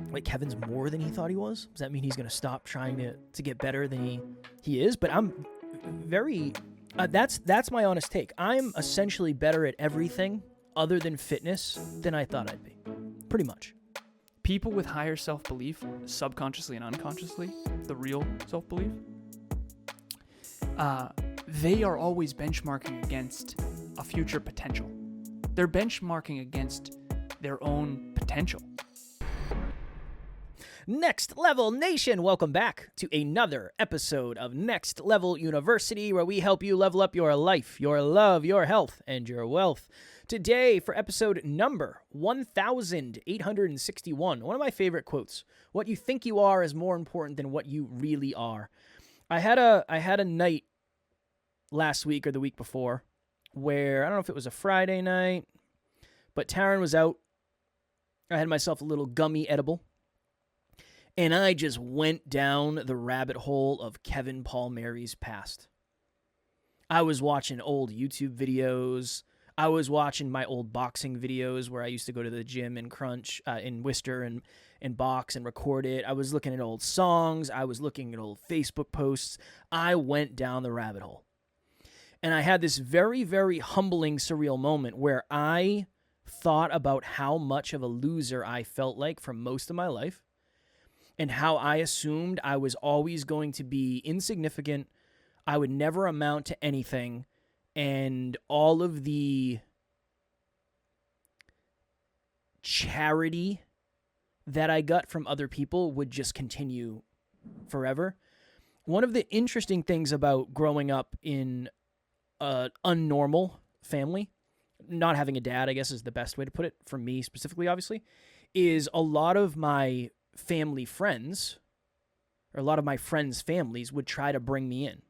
Wait, Kevin's more than he thought he was? Does that mean he's going to stop trying to get better than he is? But I'm very... that's my honest take. I'm essentially better at everything other than fitness than I thought I'd be. Pretty much. People with higher self-belief, subconsciously and unconsciously, the real self-belief, they are always benchmarking against a future potential. They're benchmarking against their own potential. Next Level Nation, welcome back to another episode of Next Level University, where we help you level up your life, your love, your health, and your wealth. Today, for episode number 1861, one of my favorite quotes: "What you think you are is more important than what you really are." I had a night last week or the week before where, I don't know if it was a Friday night, but Taryn was out. I had myself a little gummy edible. And I just went down the rabbit hole of Kevin Palmieri's past. I was watching old YouTube videos. I was watching my old boxing videos where I used to go to the gym and crunch in Worcester and box and record it. I was looking at old songs. I was looking at old Facebook posts. I went down the rabbit hole. And I had this very, very humbling, surreal moment where I thought about how much of a loser I felt like for most of my life, and how I assumed I was always going to be insignificant, I would never amount to anything, and all of the charity that I got from other people would just continue forever. One of the interesting things about growing up in an unnormal family, not having a dad, I guess is the best way to put it, for me specifically, obviously, is a lot of my family friends, or a lot of my friends' families, would try to bring me in.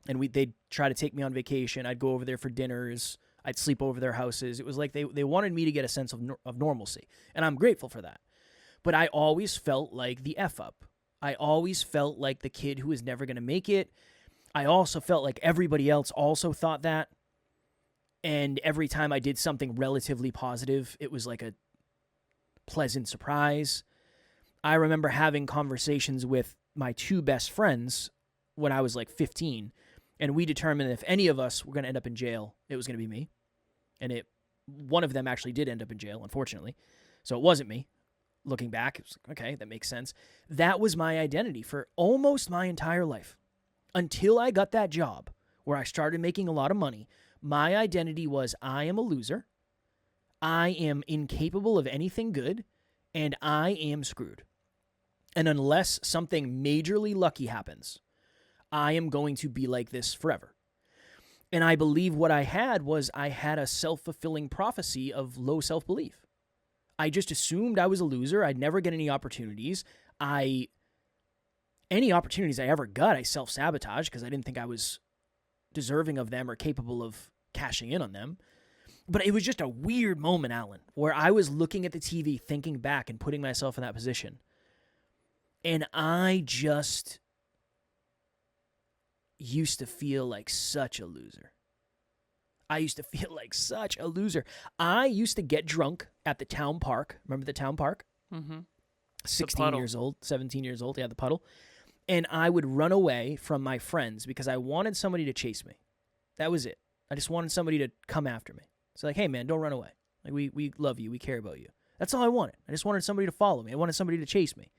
And they'd try to take me on vacation. I'd go over there for dinners. I'd sleep over their houses. It was like they wanted me to get a sense of normalcy. And I'm grateful for that. But I always felt like the F-up. I always felt like the kid who was never going to make it. I also felt like everybody else also thought that. And every time I did something relatively positive, it was like a pleasant surprise. I remember having conversations with my two best friends when I was like 15, and we determined if any of us were going to end up in jail, it was going to be me. And one of them actually did end up in jail, unfortunately. So it wasn't me. Looking back, it was like, okay, that makes sense. That was my identity for almost my entire life. Until I got that job where I started making a lot of money, my identity was I am a loser, I am incapable of anything good, and I am screwed. And unless something majorly lucky happens, I am going to be like this forever. And I believe what I had was I had a self-fulfilling prophecy of low self-belief. I just assumed I was a loser. I'd never get any opportunities. Any opportunities I ever got, I self-sabotage because I didn't think I was deserving of them or capable of cashing in on them. But it was just a weird moment, Alan, where I was looking at the TV, thinking back and putting myself in that position. And I just used to feel like such a loser. I used to get drunk at the town park. Remember the town park? Mm-hmm. 16 years old, 17 years old. Yeah, the puddle. And I would run away from my friends because I wanted somebody to chase me. That was it. I just wanted somebody to come after me. It's like, hey, man, don't run away. Like we love you. We care about you. That's all I wanted. I just wanted somebody to follow me. I wanted somebody to chase me.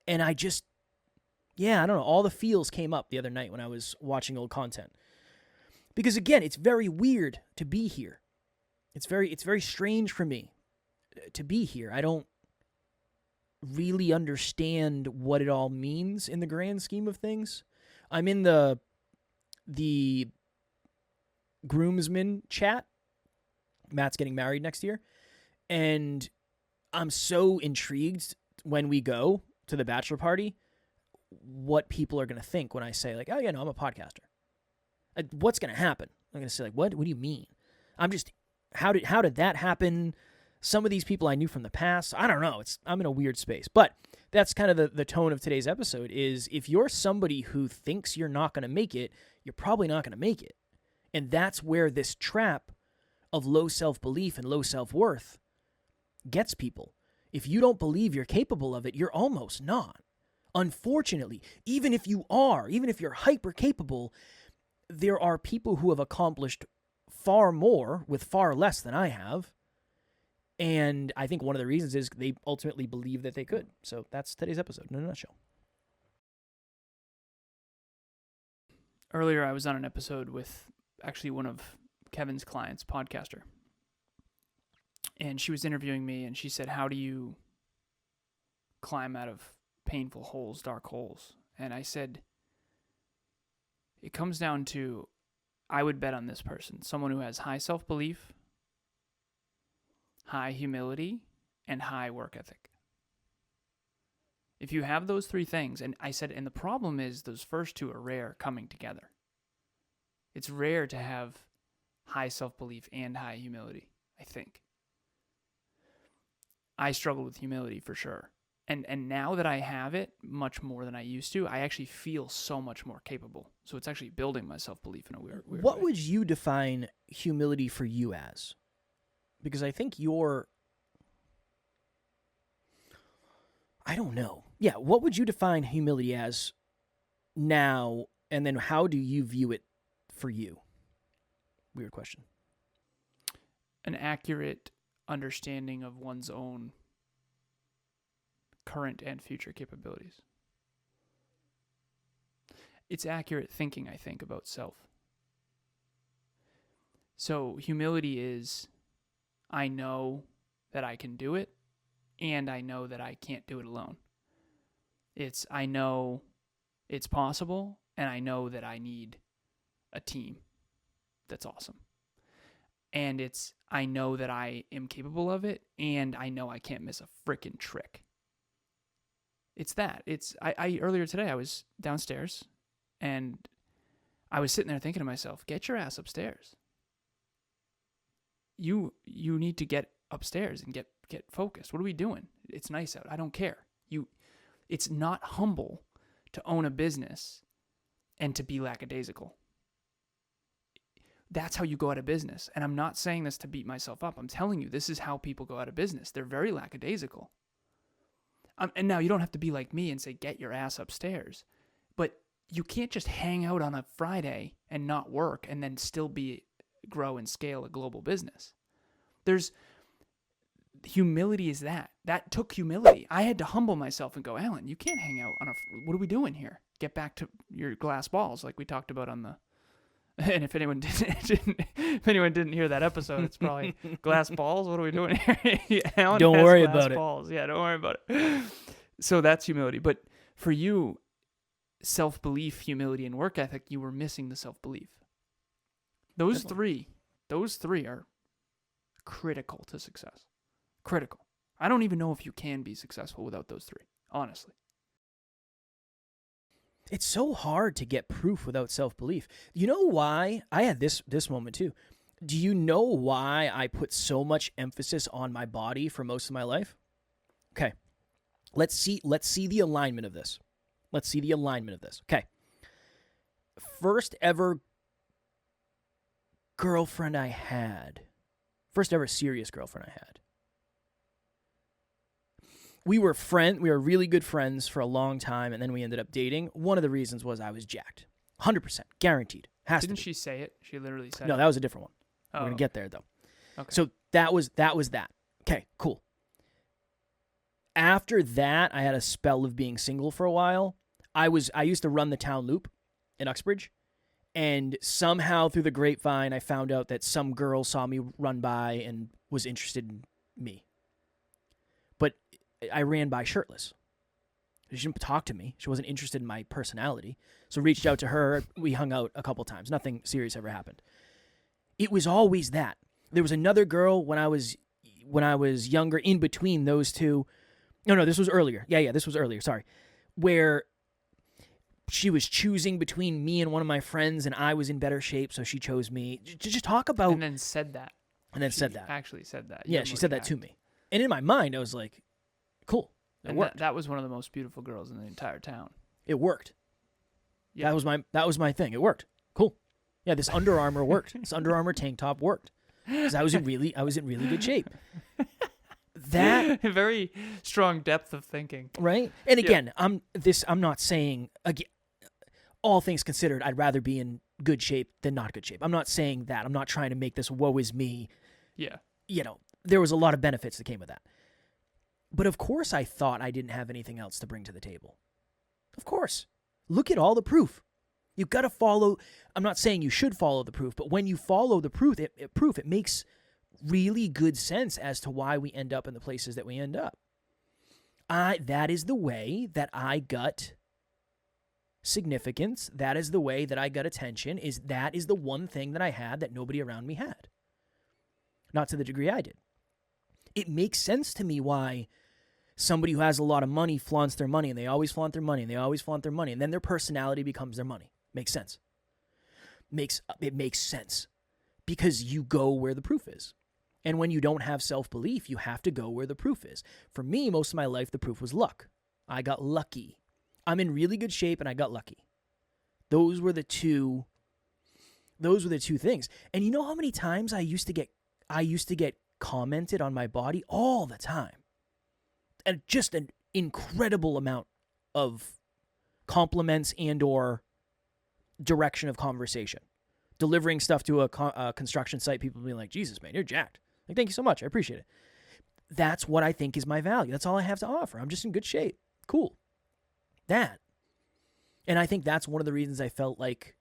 And I just, I don't know, all the feels came up the other night when I was watching old content. Because again, it's very weird to be here. It's very strange for me to be here. I don't really understand what it all means in the grand scheme of things. I'm in the groomsmen chat. Matt's getting married next year. And I'm so intrigued when we go to the bachelor party, what people are going to think when I say, like, oh, yeah, no, I'm a podcaster. What's going to happen? I'm going to say, like, what do you mean? How did that happen? Some of these people I knew from the past. I don't know. I'm in a weird space. But that's kind of the tone of today's episode is if you're somebody who thinks you're not going to make it, you're probably not going to make it. And that's where this trap of low self-belief and low self-worth gets people. If you don't believe you're capable of it, you're almost not. Unfortunately, even if you're hyper capable, there are people who have accomplished far more with far less than I have. And I think one of the reasons is they ultimately believe that they could. So that's today's episode in a nutshell. Earlier, I was on an episode with actually one of Kevin's clients, podcaster. And she was interviewing me, and she said, how do you climb out of painful holes, dark holes? And I said, it comes down to, I would bet on this person, someone who has high self-belief, high humility, and high work ethic. If you have those three things, and I said, and the problem is those first two are rare coming together. It's rare to have high self-belief and high humility, I think. I struggle with humility for sure. And now that I have it much more than I used to, I actually feel so much more capable. So it's actually building my self-belief in a weird way. What would you define humility for you as? Because I think I don't know. Yeah, what would you define humility as now, and then how do you view it for you? Weird question. An accurate understanding of one's own current and future capabilities. It's accurate thinking, I think, about self. So humility is, I know that I can do it, and I know that I can't do it alone. It's, I know it's possible, and I know that I need a team that's awesome. And it's, I know that I am capable of it, and I know I can't miss a freaking trick. It's that. It's, I earlier today, I was downstairs, and I was sitting there thinking to myself, get your ass upstairs. You need to get upstairs and get focused. What are we doing? It's nice out. I don't care. It's not humble to own a business and to be lackadaisical. That's how you go out of business. And I'm not saying this to beat myself up. I'm telling you, this is how people go out of business. They're very lackadaisical. And now you don't have to be like me and say, get your ass upstairs. But you can't just hang out on a Friday and not work and then still grow and scale a global business. Humility is that. That took humility. I had to humble myself and go, Alan, you can't hang out what are we doing here? Get back to your glass balls like we talked about on the, and if anyone didn't hear that episode, it's probably glass balls. What are we doing here? Alan don't worry glass about balls. Yeah, don't worry about it. So that's humility. But for you, self-belief, humility, and work ethic, you were missing the self-belief. Those three are critical to success. Critical. I don't even know if you can be successful without those three, honestly. It's so hard to get proof without self-belief. You know why? I had this moment too. Do you know why I put so much emphasis on my body for most of my life? Okay. Let's see the alignment of this. Okay. First ever girlfriend I had. First ever serious girlfriend I had. We were really good friends for a long time, and then we ended up dating. One of the reasons was I was jacked. 100%. Guaranteed. Didn't she say it? She literally said it. No, that was a different one. Oh. We're going to get there, though. Okay. So that was that. Okay, cool. After that, I had a spell of being single for a while. I used to run the town loop in Uxbridge, and somehow through the grapevine, I found out that some girl saw me run by and was interested in me. But I ran by shirtless. She didn't talk to me. She wasn't interested in my personality. So reached out to her. We hung out a couple times. Nothing serious ever happened. It was always that. There was another girl when I was younger, in between those two. No, this was earlier. Yeah, this was earlier. Sorry. Where she was choosing between me and one of my friends, and I was in better shape, so she chose me. Just talk about... And then said that. Actually said that. Yeah, she said that to me. And in my mind, I was like, cool. It worked. That was one of the most beautiful girls in the entire town. It worked. Yeah. That was my thing. It worked. Cool. Yeah, this Under Armour worked. This Under Armour tank top worked. Because I was in really good shape. that very strong depth of thinking. right. And again, I'm not saying, again, all things considered, I'd rather be in good shape than not good shape. I'm not saying that. I'm not trying to make this woe is me. Yeah. There was a lot of benefits that came with that. But of course I thought I didn't have anything else to bring to the table. Of course. Look at all the proof. You've got to follow. I'm not saying you should follow the proof, but when you follow the proof, it makes really good sense as to why we end up in the places that we end up. That is the way that I got significance. That is the way that I got attention. That is the one thing that I had that nobody around me had. Not to the degree I did. It makes sense to me why somebody who has a lot of money flaunts their money, and they always flaunt their money, and they always flaunt their money, and then their personality becomes their money. Makes sense. It makes sense because you go where the proof is. And when you don't have self-belief, you have to go where the proof is. For me, most of my life, the proof was luck. I got lucky. I'm in really good shape, and I got lucky. Those were the two things. And you know how many times I used to get commented on my body all the time. And just an incredible amount of compliments and or direction of conversation. Delivering stuff to a construction site, people being like, Jesus, man, you're jacked. Like, thank you so much. I appreciate it. That's what I think is my value. That's all I have to offer. I'm just in good shape. Cool. That. And I think that's one of the reasons I felt like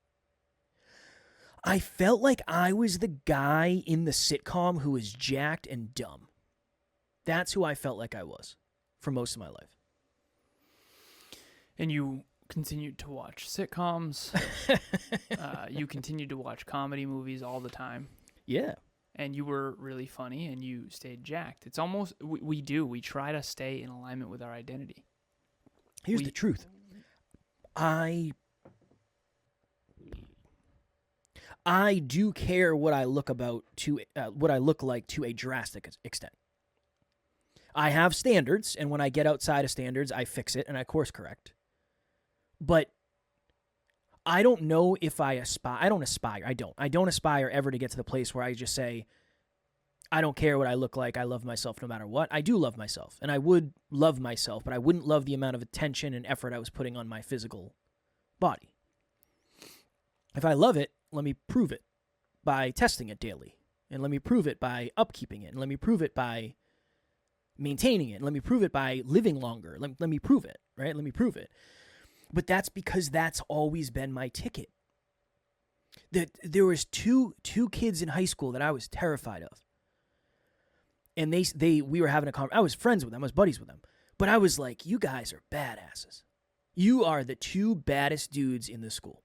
I was the guy in the sitcom who was jacked and dumb. That's who I felt like I was for most of my life. And you continued to watch sitcoms. You continued to watch comedy movies all the time. Yeah. And you were really funny and you stayed jacked. It's almost, we try to stay in alignment with our identity. Here's the truth. I do care what I look like to a drastic extent. I have standards, and when I get outside of standards, I fix it and I course correct. But I don't know if I aspire. I don't aspire. I don't aspire ever to get to the place where I just say, I don't care what I look like. I love myself no matter what. I do love myself, and I would love myself, but I wouldn't love the amount of attention and effort I was putting on my physical body. If I love it, let me prove it by testing it daily, and let me prove it by upkeeping it, and let me prove it by maintaining it, and let me prove it by living longer. Let me prove it, right? Let me prove it. But that's because that's always been my ticket. There was two kids in high school that I was terrified of. And we were having a conversation. I was friends with them. I was buddies with them. But I was like, you guys are badasses. You are the two baddest dudes in the school.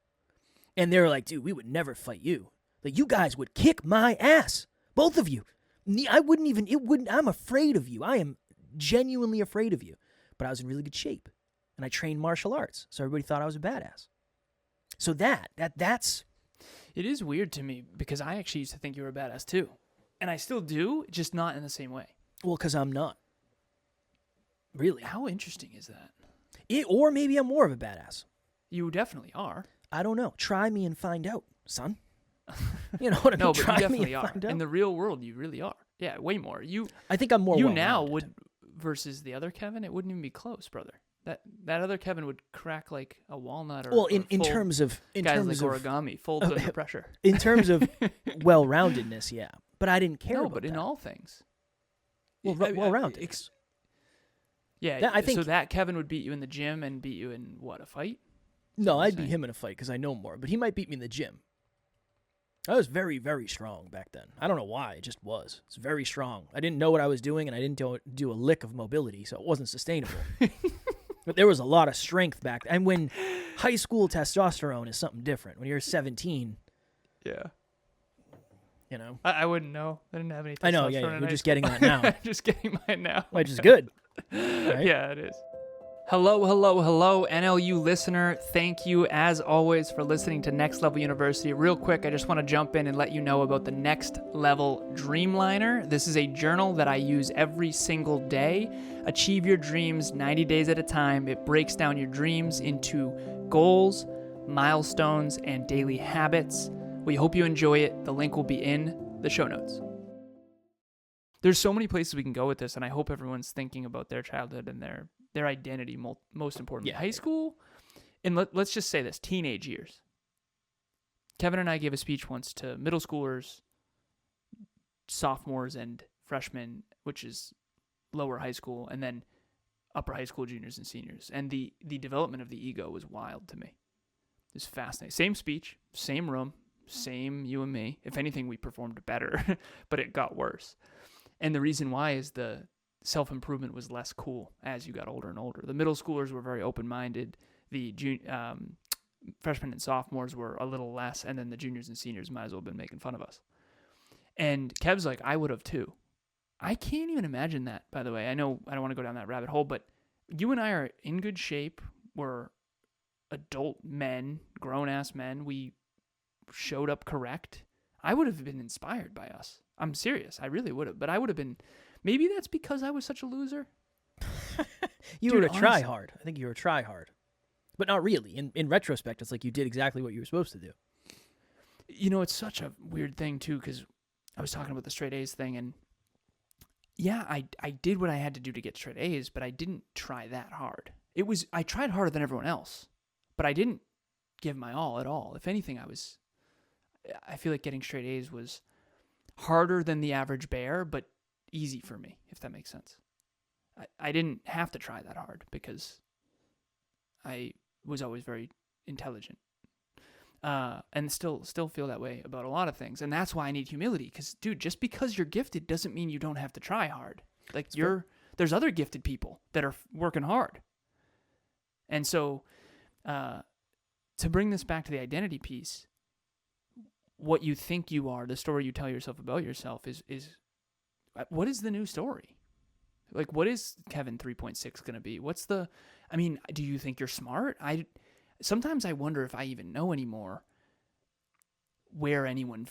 And they were like, dude, we would never fight you. Like, you guys would kick my ass. Both of you. I'm afraid of you. I am genuinely afraid of you. But I was in really good shape. And I trained martial arts. So everybody thought I was a badass. So that's... It is weird to me because I actually used to think you were a badass too. And I still do, just not in the same way. Well, because I'm not. Really. How interesting is that? Or maybe I'm more of a badass. You definitely are. I don't know. Try me and find out, son. You know what I mean? No, but Try you definitely me and are. find out. In the real world, you really are. Yeah, way more. I think I'm more. You now would versus the other Kevin. It wouldn't even be close, brother. That other Kevin would crack like a walnut. Or in terms of origami, folds under pressure. In terms of well-roundedness, yeah. But I didn't care. No, about but that. in all things. Well-rounded. Yeah, I think so that Kevin would beat you in the gym and beat you in what, a fight? No, I'd beat him in a fight because I know more. But he might beat me in the gym. I was very, very strong back then. I don't know why. It just was. It's very strong. I didn't know what I was doing, and I didn't do a lick of mobility, so it wasn't sustainable. But there was a lot of strength back then. And when high school testosterone is something different, when you're 17. Yeah. You know? I wouldn't know. I didn't have any testosterone. I know, yeah. You're just getting that now. Just getting mine now. Which is good. Right? Yeah, it is. Hello, NLU listener. Thank you, as always, for listening to Next Level University. Real quick, I just want to jump in and let you know about the Next Level Dreamliner. This is a journal that I use every single day. Achieve your dreams 90 days at a time. It breaks down your dreams into goals, milestones, and daily habits. We hope you enjoy it. The link will be in the show notes. there's so many places we can go with this, and I hope everyone's thinking about their childhood and their identity most importantly. Yeah. High school, and let's just say this, teenage years. Kevin and I gave a speech once to middle schoolers, sophomores, and freshmen, which is lower high school, and then upper high school juniors and seniors. And the development of the ego was wild to me. It's fascinating. Same speech, same room, same you and me. If anything, we performed better, but it got worse. And the reason why is the self-improvement was less cool as you got older and older. The middle schoolers were very open-minded. The freshmen and sophomores were a little less, and then the juniors and seniors might as well have been making fun of us. And Kev's like, I would have too. I can't even imagine that, by the way. I know I don't want to go down that rabbit hole, but you and I are in good shape. We're adult men, grown-ass men. We showed up correct. I would have been inspired by us. I'm serious. I really would have. But I would have been... Maybe that's because I was such a loser. You were a try-hard. I think you were a try-hard. But not really. In retrospect, it's like you did exactly what you were supposed to do. You know, it's such a weird thing, too, because I was talking about the straight A's thing, and yeah, I did what I had to do to get straight A's, but I didn't try that hard. I tried harder than everyone else, but I didn't give my all at all. If anything, I feel like getting straight A's was harder than the average bear, but easy for me, if that makes sense. I didn't have to try that hard because I was always very intelligent. And still feel that way about a lot of things. And that's why I need humility. Because, dude, just because you're gifted doesn't mean you don't have to try hard. Like, there's other gifted people that are working hard. And so, to bring this back to the identity piece, what you think you are, the story you tell yourself about yourself is what is the new story? Like, what is Kevin 3.6 going to be? Do you think you're smart? Sometimes I wonder if I even know anymore where anyone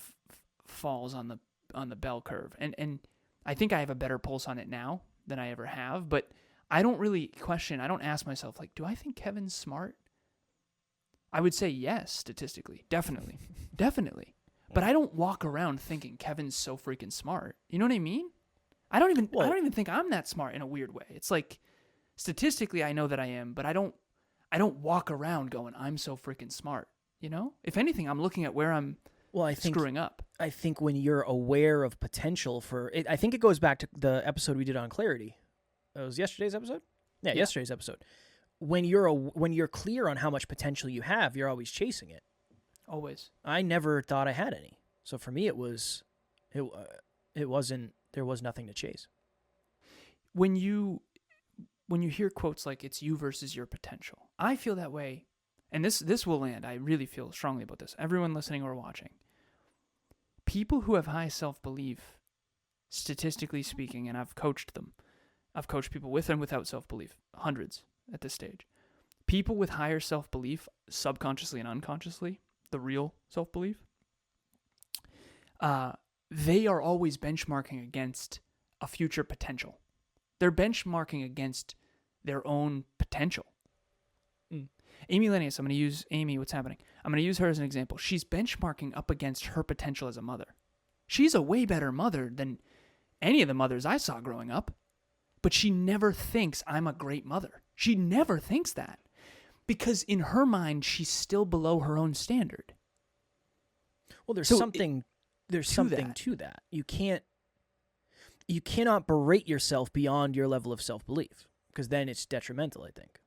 falls on the bell curve. And I think I have a better pulse on it now than I ever have, but I don't really I don't ask myself, like, do I think Kevin's smart? I would say yes, statistically. Definitely. Definitely. But I don't walk around thinking Kevin's so freaking smart. You know what I mean? I don't even think I'm that smart in a weird way. It's like, statistically, I know that I am, but I don't walk around going, I'm so freaking smart, you know? If anything, I'm looking at where I'm screwing up. I think when you're aware of potential for it, I think it goes back to the episode we did on clarity. It was yesterday's episode? Yeah, yesterday's episode. When you're clear on how much potential you have, you're always chasing it. Always. I never thought I had any. So for me, there was nothing to chase. When you hear quotes like it's you versus your potential, I feel that way, and this will land. I really feel strongly about this. Everyone listening or watching, people who have high self-belief, statistically speaking, and I've coached them. I've coached people with and without self-belief, hundreds at this stage. People with higher self-belief, subconsciously and unconsciously, the real self-belief, they are always benchmarking against a future potential. They're benchmarking against their own potential. Amy Lennius, I'm going to use Amy, what's happening? I'm going to use her as an example. She's benchmarking up against her potential as a mother. She's a way better mother than any of the mothers I saw growing up, but she never thinks I'm a great mother. She never thinks that because in her mind, she's still below her own standard. Well, there's something to that. You cannot berate yourself beyond your level of self-belief because then it's detrimental, I think.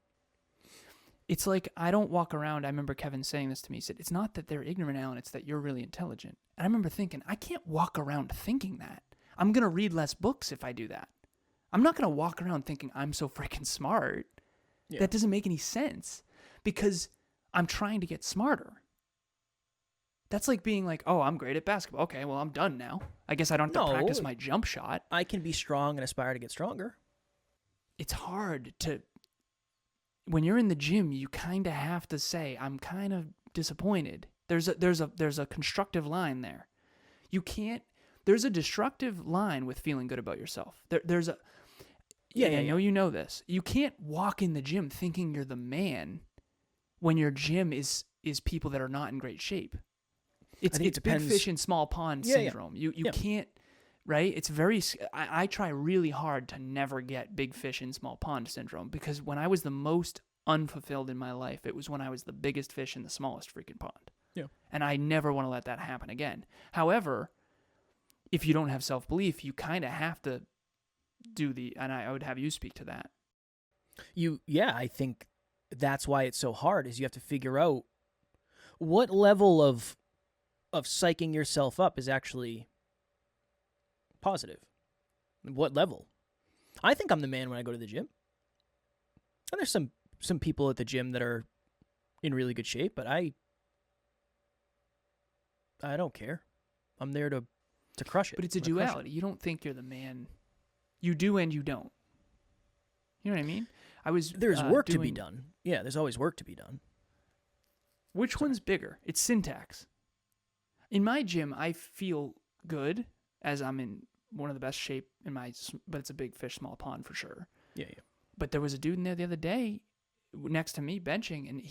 It's like, I don't walk around. I remember Kevin saying this to me. He said, it's not that they're ignorant, Alan. It's that you're really intelligent. And I remember thinking, I can't walk around thinking that. I'm going to read less books if I do that. I'm not going to walk around thinking I'm so freaking smart. Yeah. That doesn't make any sense because I'm trying to get smarter. That's like being like, oh, I'm great at basketball. Okay, well, I'm done now. I guess I don't have to practice my jump shot. I can be strong and aspire to get stronger. It's hard to... When you're in the gym, you kind of have to say, I'm kind of disappointed. There's a constructive line there. You can't... There's a destructive line with feeling good about yourself. There's a... I know you know this. You can't walk in the gym thinking you're the man when your gym is people that are not in great shape. It's big fish in small pond syndrome. You can't right? It's very, I try really hard to never get big fish in small pond syndrome, because when I was the most unfulfilled in my life, it was when I was the biggest fish in the smallest freaking pond. Yeah. And I never want to let that happen again. However, if you don't have self-belief, you kind of have to do and I would have you speak to that. I think that's why it's so hard, is you have to figure out what level of psyching yourself up is actually positive. What level? I think I'm the man when I go to the gym. And there's some people at the gym that are in really good shape, but I don't care. I'm there to crush it. But it's a duality. You don't think you're the man. You do and you don't. You know what I mean? There's work to be done. Yeah, there's always work to be done. Which one's bigger? It's syntax. In my gym, I feel good as I'm in one of the best shape but it's a big fish, small pond for sure. Yeah. But there was a dude in there the other day next to me benching, and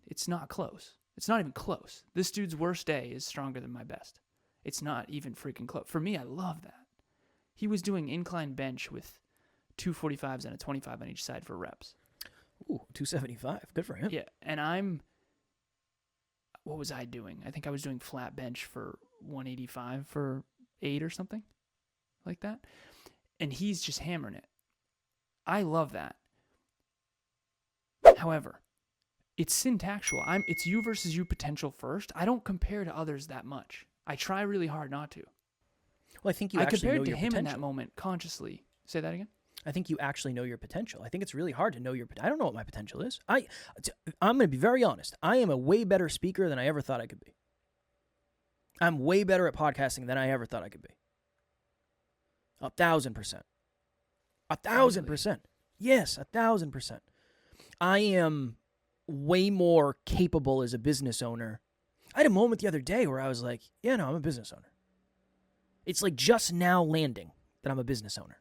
it's not close. It's not even close. This dude's worst day is stronger than my best. It's not even freaking close. For me, I love that. He was doing incline bench with 245s and a 25 on each side for reps. Ooh, 275. Good for him. Yeah, and what was I doing? I think I was doing flat bench for 185 for 8 or something like that. And he's just hammering it. I love that. However, it's syntactual. It's you versus you potential first. I don't compare to others that much. I try really hard not to. Well, I think you actually know your potential. I compared to him in that moment consciously. Say that again? I think you actually know your potential. I think it's really hard to know your potential. I don't know what my potential is. I'm going to be very honest. I am a way better speaker than I ever thought I could be. I'm way better at podcasting than I ever thought I could be. 1,000%. 1,000%. Yes, 1,000%. I am way more capable as a business owner. I had a moment the other day where I was like, yeah, no, I'm a business owner. It's like just now landing that I'm a business owner.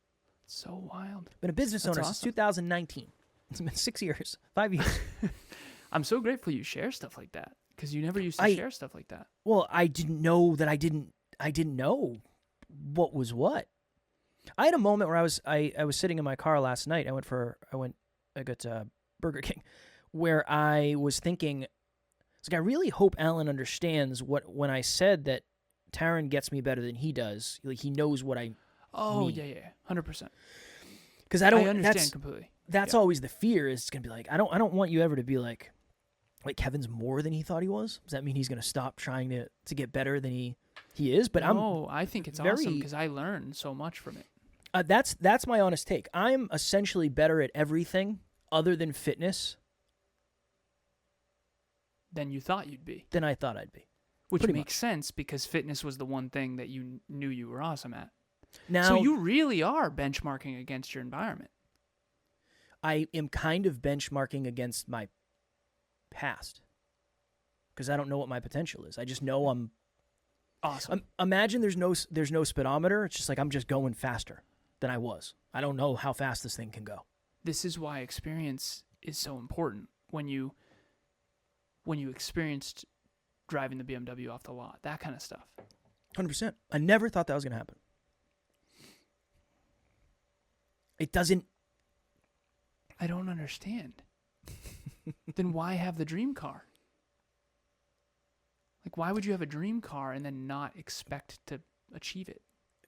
So wild. Been a business owner since 2019. It's been 6 years, 5 years. I'm so grateful you share stuff like that, because you never used to share stuff like that. Well, I didn't know that I didn't know what was what. I had a moment where I was sitting in my car last night. I got to Burger King, where I was thinking, it's like, I really hope Alan understands when I said that Taryn gets me better than he does. Like, he knows what I mean. Yeah, 100%. Because I understand completely. That's always the fear, is it's gonna be like, I don't want you ever to be like Kevin's more than he thought he was. Does that mean he's gonna stop trying to get better than he is? But I think it's awesome, because I learned so much from it. That's my honest take. I'm essentially better at everything other than fitness than you thought you'd be. Than I thought I'd be. Which Pretty makes much sense, because fitness was the one thing that you knew you were awesome at. Now, so you really are benchmarking against your environment. I am kind of benchmarking against my past, because I don't know what my potential is. I just know I'm awesome. Imagine there's no speedometer. It's just like I'm just going faster than I was. I don't know how fast this thing can go. This is why experience is so important. When you experienced driving the BMW off the lot, that kind of stuff. 100%. I never thought that was going to happen. It doesn't. I don't understand. Then why have the dream car? Like, why would you have a dream car and then not expect to achieve it?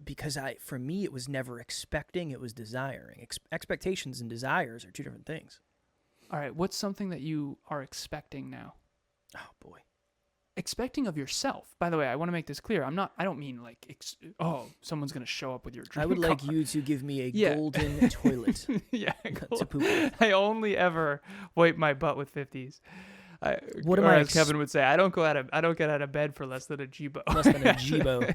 Because for me, it was never expecting, it was desiring. Expectations and desires are two different things. All right, what's something that you are expecting now? Oh, boy. Expecting of yourself. By the way, I want to make this clear. I don't mean like, someone's going to show up with your dream I would car. like you to give me a golden toilet. Yeah. To poop. I only ever wipe my butt with 50s. What am or I? As Kevin would say, I don't get out of bed for less than a Jibo. Less than a Jibo.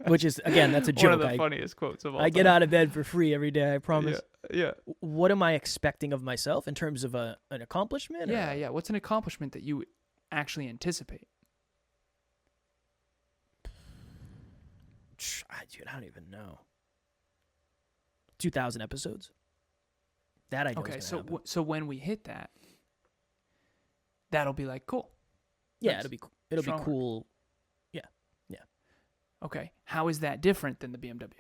Which is, again, that's a joke. One of the funniest quotes of all I get out of bed for free every day, I promise. Yeah. What am I expecting of myself in terms of an accomplishment? Yeah. What's an accomplishment that you actually anticipate? Dude, I don't even know. 2,000 episodes. That I know. Okay, so when we hit that, that'll be like cool. Yeah, it'll be cool. Yeah. Okay. How is that different than the BMW?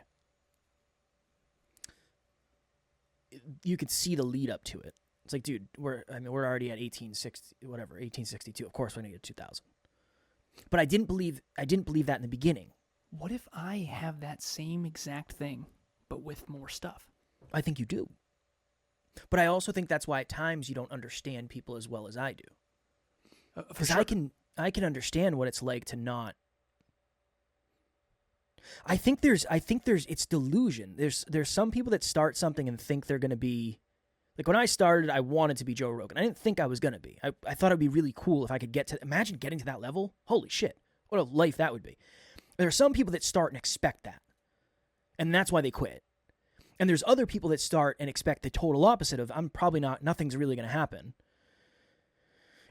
You could see the lead up to it. It's like, dude, we're already at 1862. Of course, we're gonna get 2000. But I didn't believe that in the beginning. What if I have that same exact thing, but with more stuff? I think you do. But I also think that's why at times you don't understand people as well as I do. Because sure. I can understand what it's like to not. I think there's it's delusion. There's some people that start something and think they're gonna be, like when I started, I wanted to be Joe Rogan. I didn't think I was gonna be. I thought it'd be really cool if I could imagine getting to that level. Holy shit, what a life that would be. There are some people that start and expect that, and that's why they quit. And there's other people that start and expect the total opposite of, nothing's really gonna happen.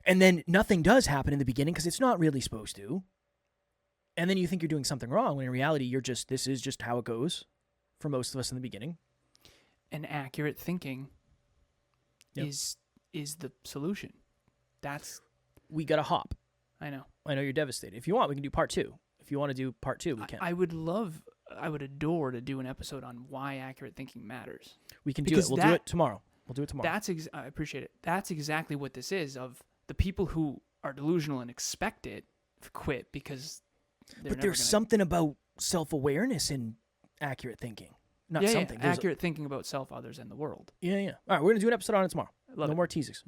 And then nothing does happen in the beginning because it's not really supposed to. And then you think you're doing something wrong when in reality this is just how it goes for most of us in the beginning. And accurate thinking is the solution. We got to hop. I know you're devastated. If you want, we can do part 2. If you want to do part 2, we can. I would adore to do an episode on why accurate thinking matters. We can do it. We'll do it tomorrow. I appreciate it. That's exactly what this is. Of the people who are delusional and expect it, quit because there's something about self-awareness in accurate thinking. Accurate thinking about self, others, and the world. Yeah. All right, we're going to do an episode on it tomorrow. No more teasers.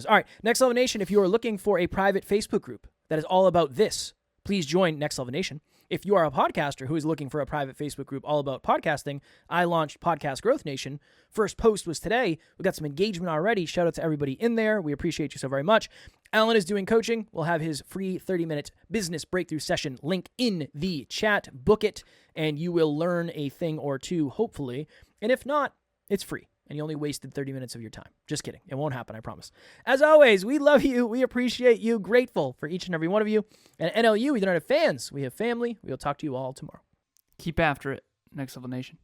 All right, Next Level Nation, if you are looking for a private Facebook group that is all about this, please join Next Level Nation. If you are a podcaster who is looking for a private Facebook group all about podcasting, I launched Podcast Growth Nation. First post was today. We got some engagement already. Shout out to everybody in there. We appreciate you so very much. Alan is doing coaching. We'll have his free 30-minute business breakthrough session link in the chat. Book it, and you will learn a thing or two, hopefully. And if not, it's free. And you only wasted 30 minutes of your time. Just kidding. It won't happen, I promise. As always, we love you. We appreciate you. Grateful for each and every one of you. And at NLU, we don't have fans. We have family. We will talk to you all tomorrow. Keep after it, Next Level Nation.